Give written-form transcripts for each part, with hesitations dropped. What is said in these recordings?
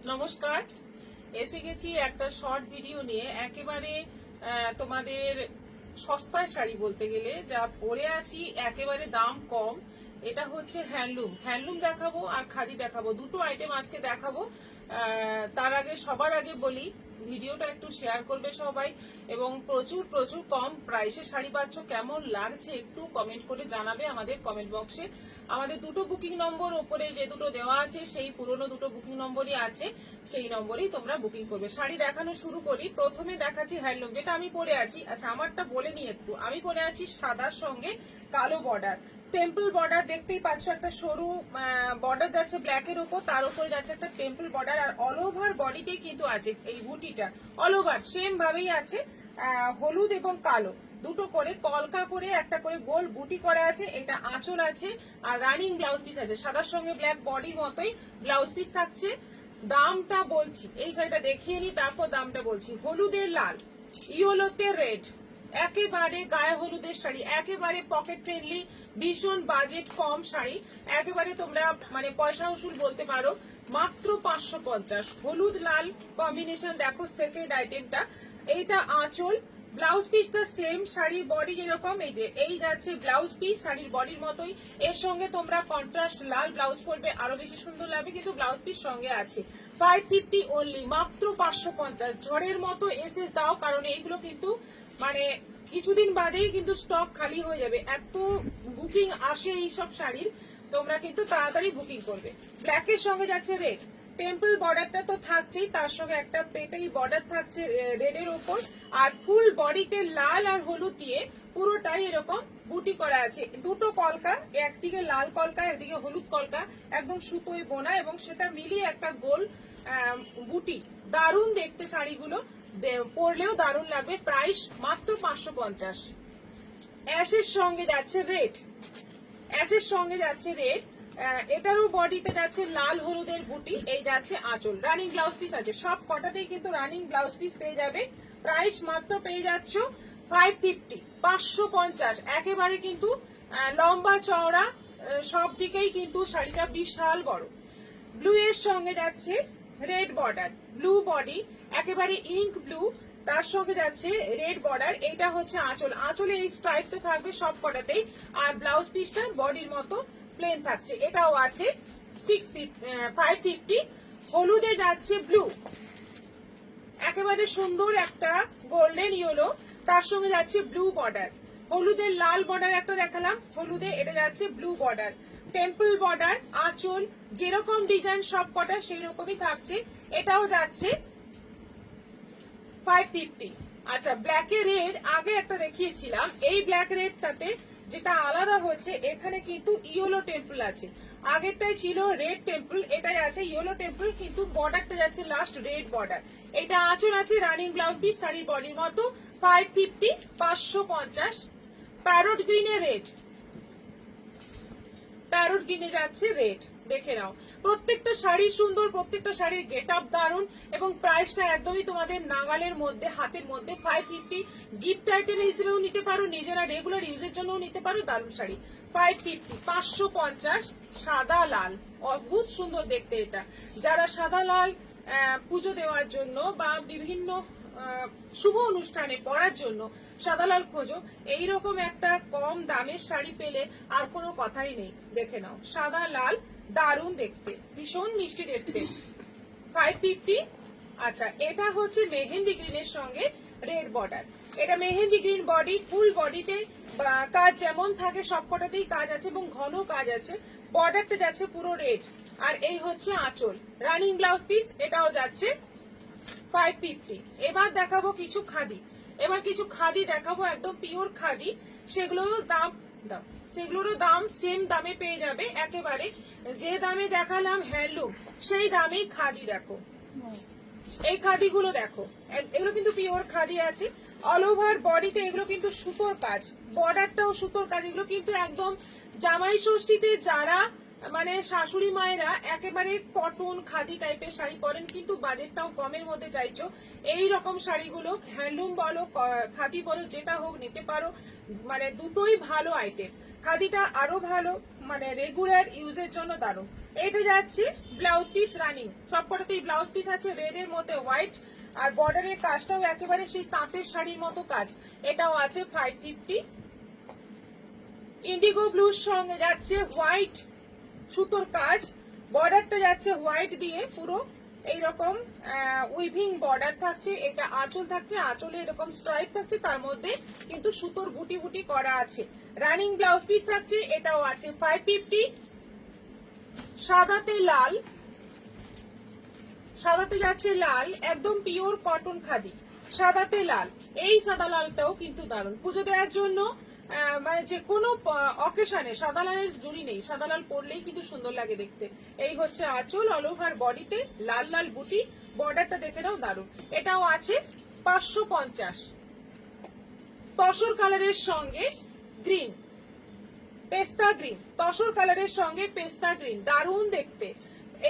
নমস্কার। এসে গেছি একটা শর্ট ভিডিও নিয়ে। একেবারে তোমাদের সস্তায় শাড়ি বলতে গেলে যা পরে আছি, একেবারে দাম কম। এটা হচ্ছে হ্যান্ডলুম দেখাবো আর খাদি দেখাবো, দুটো আইটেম আজকে দেখাবো। তার আগে সবার আগে বলি ভিডিওটা একটু শেয়ার করবে সবাই, এবং প্রচুর প্রচুর কম প্রাইসে শাড়ি পাচ্ছ। কেমন লাগছে একটু কমেন্ট করে জানাবে আমাদের কমেন্ট বক্সে। আমাদের দুটো বুকিং নম্বর ওপরে যে দুটো দেওয়া আছে, সেই পুরনো দুটো বুকিং নম্বরই আছে, সেই নম্বরেই তোমরা বুকিং করবে। শাড়ি দেখানো শুরু করি। প্রথমে দেখাচ্ছি হ্যান্ডলুম, যেটা আমি পরে আছি। আচ্ছা, আমারটা বলে নি একটু। আমি পরে আছি সাদার সঙ্গে কালো বর্ডার, টেম্পল বর্ডার দেখতেই পাচ্ছ। একটা সরু বর্ডার যাচ্ছে ব্ল্যাকের উপর, তার উপরে যাচ্ছে একটা টেম্পল বর্ডার, আর অল ওভার বডিতে কিন্তু আছে এই বুটিটা, অল ওভার সেম ভাবেই আছে। হলুদ এবং কালো দুটো করে কলকা করে একটা করে গোল বুটি করা আছে। এটা আঁচল আছে আর রানিং ব্লাউজ পিস আছে। সাদার সঙ্গে ব্ল্যাক বডির মতোই ব্লাউজ পিস থাকছে। দামটা বলছি, এই শাড়িটা দেখিয়ে নি তারপর দামটা বলছি। হলুদের লাল, ইয়েলোতে রেড, একেবারে গায়ে হলুদের শাড়ি, একেবারে পকেট ফ্রেন্ডলি, ভীষণ বাজেট কম শাড়ি, একেবারে তোমরা মানে পয়সা উসুল বলতে পারো। মাত্র 550। হলুদ লাল কম্বিনেশন দেখো। সেকেন্ড আইটেমটা, এইটা আঁচল, ব্লাউজ পিসটা সেম শাড়ির বডি যেরকম, এই যে এই যাচ্ছে ব্লাউজ পিস শাড়ির বডির মতোই। এর সঙ্গে তোমরা কন্ট্রাস্ট লাল ব্লাউজ পরবে, আরো বেশি সুন্দর লাগবে, কিন্তু ব্লাউজ পিস সঙ্গে আছে। 550 অনলি, মাত্র 550। ঝড়ের মতো এসএস দাও, কারণ এইগুলো কিন্তু মানে কিছুদিন বাদেই কিন্তু স্টক খালি হয়ে যাবে। এত বুকিং আসে এইসব শাড়ির, তোমরা কিন্তু তাড়াতাড়ি বুকিং করবে। ব্ল্যাকের সঙ্গে যাচ্ছে রেড, টেম্পল বর্ডারটা তো থাকছেই, তার সঙ্গে একটা পেটাই বর্ডার থাকছে রেডের ওপর, আর ফুল বডিতে লাল আর হলুদ দিয়ে পুরোটাই এরকম বুটি করা আছে। দুটো কলকা, একদিকে লাল কলকা একদিকে হলুদ কলকা, একদম সুতোয় বোনা, এবং সেটা মিলিয়ে একটা গোল বুটি। দারুণ দেখতে শাড়িগুলো, পরলেও দারুণ লাগবে। প্রাইস মাত্র 550। অ্যাশের সঙ্গে যাচ্ছে রেড, অ্যাশের সঙ্গে যাচ্ছে রেড, এটারও বডিতে যাচ্ছে লাল হলুদের বুটি। এই যাচ্ছে আঁচল, রানিং ব্লাউজ পিস আছে। সব কটাতেই কিন্তু রানিং ব্লাউজ পিস পেয়ে যাবে। প্রাইস মাত্র পেয়ে যাচ্ছ 550, 550। একেবারে কিন্তু লম্বা চওড়া, সব দিকেই কিন্তু শাড়িটা বিশাল বড়। ব্লু এর সঙ্গে যাচ্ছে রেড বর্ডার, ব্লু বডি, একেবারে ইঙ্ক ব্লু, তার সঙ্গে যাচ্ছে রেড বর্ডার। এটা হচ্ছে আঁচল, আঁচলে এই স্ট্রাইপটা থাকবে সব কটাতেই, আর ব্লাউজ পিসটা বডির মতো প্লেন থাকছে। এটাও আছে 550। হলুদে যাচ্ছে ব্লু, একেবারে সুন্দর একটা গোল্ডেন ইয়েলো, তার সঙ্গে যাচ্ছে ব্লু বর্ডার। হলুদের লাল বর্ডার একটা দেখালাম, হলুদে এটা যাচ্ছে ব্লু বর্ডার, টেম্পল বর্ডার, আঁচল যেরকম ডিজাইন সব কটা সেই রকমই থাকছে। এটাও যাচ্ছে 550। আচ্ছা, ব্ল্যাক এ রেড আগে একটা দেখিয়েছিলাম। এই ব্ল্যাক রেডটাতে যেটা আলাদা হচ্ছে, এখানে কিন্তু ইয়েলো টেম্পল আছে। আগেরটাই ছিল রেড টেম্পল, এটাই আছে ইয়েলো টেম্পল, কিন্তু বর্ডারটা যাচ্ছে লাস্ট রেড বর্ডার। এটা আঁচল আছে, রানিং ব্লাউজ পিস শাড়ির বডির মতো। 550, 550। প্যারট গ্রিনে রেড, প্যারট গ্রিনে যাচ্ছে রেড, দেখে নাও। প্রত্যেকটা শাড়ি সুন্দর, প্রত্যেকটা শাড়ির গেট আপ দারুন, এবং প্রাইসটা একদমই তোমাদের নাগালের মধ্যে, হাতের মধ্যে। 550 গিফট আইটেম হিসেবেও নিতে পারো, নিজেরা রেগুলার ইউজের জন্য নিতে পারো। দারুন শাড়ি। 550, 550। সাদা লাল, অদ্ভুত সুন্দর দেখতে এটা। যারা সাদা লাল পুজো দেওয়ার জন্য বা বিভিন্ন শুভ অনুষ্ঠানে পরার জন্য সাদা লাল খোঁজো, এইরকম একটা কম দামের শাড়ি পেলে আর কোনো কথাই নেই। দেখে নাও, সাদা লাল, দারুণ দেখতে, ভীষণ মিষ্টি দেখতে। 550। আচ্ছা, এটা হচ্ছে মেহেন্দি গ্রিনের সঙ্গে রেড বর্ডার। এটা মেহেন্দি গ্রিন বডি, ফুল বডিতে কাজ যেমন থাকে সবকটাতেই কাজ আছে, এবং ঘন কাজ আছে। বর্ডারটা যাচ্ছে পুরো রেড, আর এই হচ্ছে আঁচল, রানিং ব্লাউজ পিস। এটাও যাচ্ছে 550। এবার দেখাবো কিছু খাদি, এবার কিছু খাদি দেখাবো, একদম পিওর খাদি। সেগুলোর দাম সেম দামে পেয়ে যাবে। একেবারে যে দামে দেখালাম হ্যান্ডলুম, সেই দামেই খাদি। দেখো এই খাদিগুলো, দেখো এগুলো কিন্তু পিওর খাদি আছে। অল ওভার বডিতে এগুলো কিন্তু সুতোর কাজ, বর্ডারটাও সুতোর কাজ। এগুলো কিন্তু একদম জামাই ষষ্ঠীতে যারা মানে শাশুড়ি মায়েরা একেবারে কটন খাদি টাইপের শাড়ি পরেন, কিন্তু বাজেটটাও কমের মধ্যে চাইছো, এই রকম শাড়িগুলো হ্যান্ডলুম বলো খাদি বলো যেটা হোক নিতে পারো। মানে দুটোই ভালো আইটেম। খাদিটা আরো ভালো, মানে রেগুলার ইউজের জন্য দারুণ। এটা যাচ্ছে ব্লাউজ পিস রানিং, সবকটাতেই ব্লাউজ পিস আছে রেড এর মধ্যে হোয়াইট, আর বর্ডারের কাজটাও একেবারে সেই তাঁতের শাড়ির মতো কাজ। এটাও আছে 550। ইন্ডিগো ব্লুর সঙ্গে যাচ্ছে হোয়াইট সুতোর কাজ, বর্ডারটা যাচ্ছে হোয়াইট দিয়ে পুরো এইরকম উইভিং বর্ডার থাকছে। এটা আঁচল থাকছে, আঁচলে এরকম স্ট্রাইপ থাকছে, তার মধ্যে কিন্তু সুতোর বুটি বুটি করা আছে। রানিং ব্লাউজ পিস থাকছে, এটাও আছে 550। সাদাতে লাল, সাদাতে যাচ্ছে লাল, একদম পিওর কটন খাদি, সাদাতে লাল। এই সাদা লালটাও কিন্তু দারুণ পুজো দেওয়ার জন্য, মানে যে কোনো অকেশনে সাদা লালের জুড়ি নেই, সাদা লাল পরলেই কিন্তু সুন্দর লাগে দেখতে। এই হচ্ছে আঁচল, অল ওভার বডিতে লাল লাল বুটি, বর্ডারটা দেখে নাও দারুণ। এটাও আছে 550। তসর কালারের সঙ্গে গ্রিন, পেস্তা গ্রিন, তসর কালারের সঙ্গে পেস্তা গ্রিন, দারুণ দেখতে।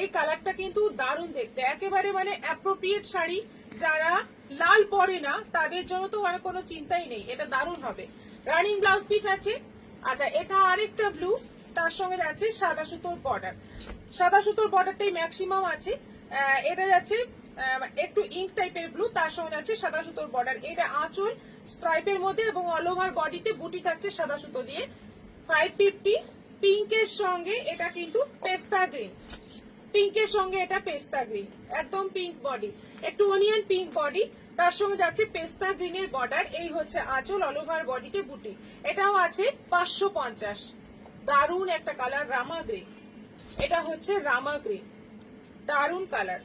এই কালারটা কিন্তু দারুণ দেখতে, একেবারে মানে অ্যাপ্রোপ্রিয়েট শাড়ি। যারা লাল পরে না তাদের জন্য তো আর কোনো চিন্তাই নেই, এটা দারুণ হবে। রানিং ব্লাউজ পিস আছে। আচ্ছা, এটা আরেকটা ব্লু, তার সঙ্গে যাচ্ছে সাদা সুতোর বর্ডার, সাদা সুতোর বর্ডারটাই ম্যাক্সিমাম আছে। এটা যাচ্ছে একটু ইঙ্ক টাইপের ব্লু, তার সঙ্গে যাচ্ছে সাদা সুতোর বর্ডার। এটা আঁচল স্ট্রাইপের মধ্যে এবং অল ওভার বডিতে বুটি থাকছে সাদা সুতো দিয়ে, 550। পিঙ্কের সঙ্গে এটা কিন্তু পেস্তা গ্রিন, পিঙ্কের সঙ্গে এটা পেস্তা গ্রিন, একদম পিঙ্ক বডি, একটু অনিয়ন পিঙ্ক বডি, তার সঙ্গে যাচ্ছে পেস্তা গ্রিনের বর্ডার। এই হচ্ছে আঁচল, অল ওভার বডিতে বুটি। এটাও আছে 550। দারুণ একটা কালার রামা গ্রিন, এটা হচ্ছে রামা গ্রিন, দারুণ কালার।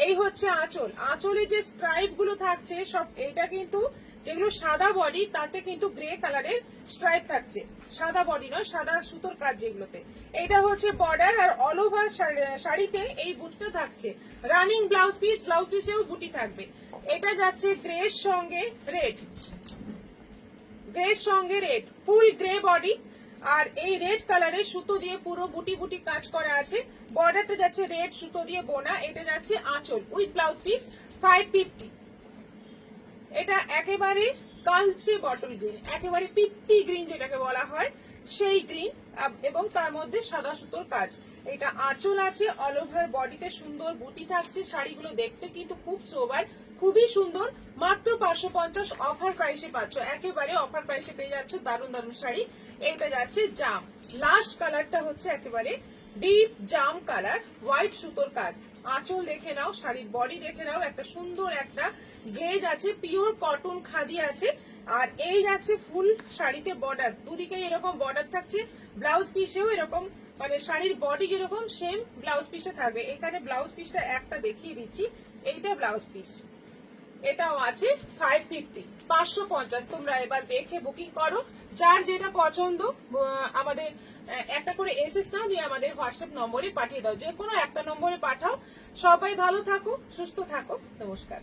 এই হচ্ছে আঁচল, আঁচলে যে স্ট্রাইপ গুলো থাকছে সব, এটা কিন্তু যেগুলো সাদা বডি তাতে কিন্তু গ্রে কালারের স্ট্রাইপ থাকছে, সাদা বডি নয়, সাদা সুতোর কাজ যেগুলোতে। এটা হচ্ছে বর্ডার, আর অল ওভার শাড়িতে এই বুটিটা থাকছে। রানিং ব্লাউজ পিস, ব্লাউজ পিসেও বুটি থাকবে। এটা যাচ্ছে গ্রের সঙ্গে রেড, গ্রের সঙ্গে রেড, ফুল গ্রে বডি, আর এই রেড কালারের সুতো দিয়ে পুরো বুটি বুটি কাজ করা আছে। বর্ডারটা যাচ্ছে রেড সুতো দিয়ে বোনা। এটা যাচ্ছে আঁচল উইথ ব্লাউজ পিস, 550। এটা একেবারে কালচে বটল গ্রিন, একেবারে পিত্তি গ্রিন যেটাকে বলা হয় সেই গ্রিন, এবং তার মধ্যে সাদা সুতোর কাজ। এটা আঁচল আছে, অল ওভার বডিতে সুন্দর বুটি থাকছে। শাড়িগুলো দেখতে কিন্তু খুব সোবার, খুবই সুন্দর। মাত্র 550 অফার প্রাইসে পাচ্ছ, একেবারে অফার প্রাইসে পেয়ে যাচ্ছ দারুণ দারুণ শাড়ি। এটা যাচ্ছে জাম, লাস্ট কালারটা হচ্ছে একেবারে ডিপ জাম কালার, হোয়াইট সুতোর কাজ। আঁচল দেখে নাও, শাড়ির বডি দেখে নাও, একটা সুন্দর একটা গ্লেজ আছে, পিওর কটন খাদি আছে। আর এই যাচ্ছে ফুল শাড়িতে বর্ডার, দুদিকে এরকম বর্ডার থাকছে। ব্লাউজ পিসেও এরকম, মানে শাড়ির বডি যেরকম সেম ব্লাউজ পিসটা থাকবে। এখানে ব্লাউজ পিসটা একটা দেখিয়ে দিচ্ছি, এইটা ব্লাউজ পিস। এটাও আছে 550, 550। তোমরা এবার দেখে বুকিং করো, যার যেটা পছন্দ আমাদের একটা করে এসএস নাও, দিয়ে আমাদের হোয়াটসঅ্যাপ নম্বরে পাঠিয়ে দাও, যে কোনো একটা নম্বরে পাঠাও। সবাই ভালো থাকো, সুস্থ থাকো, নমস্কার।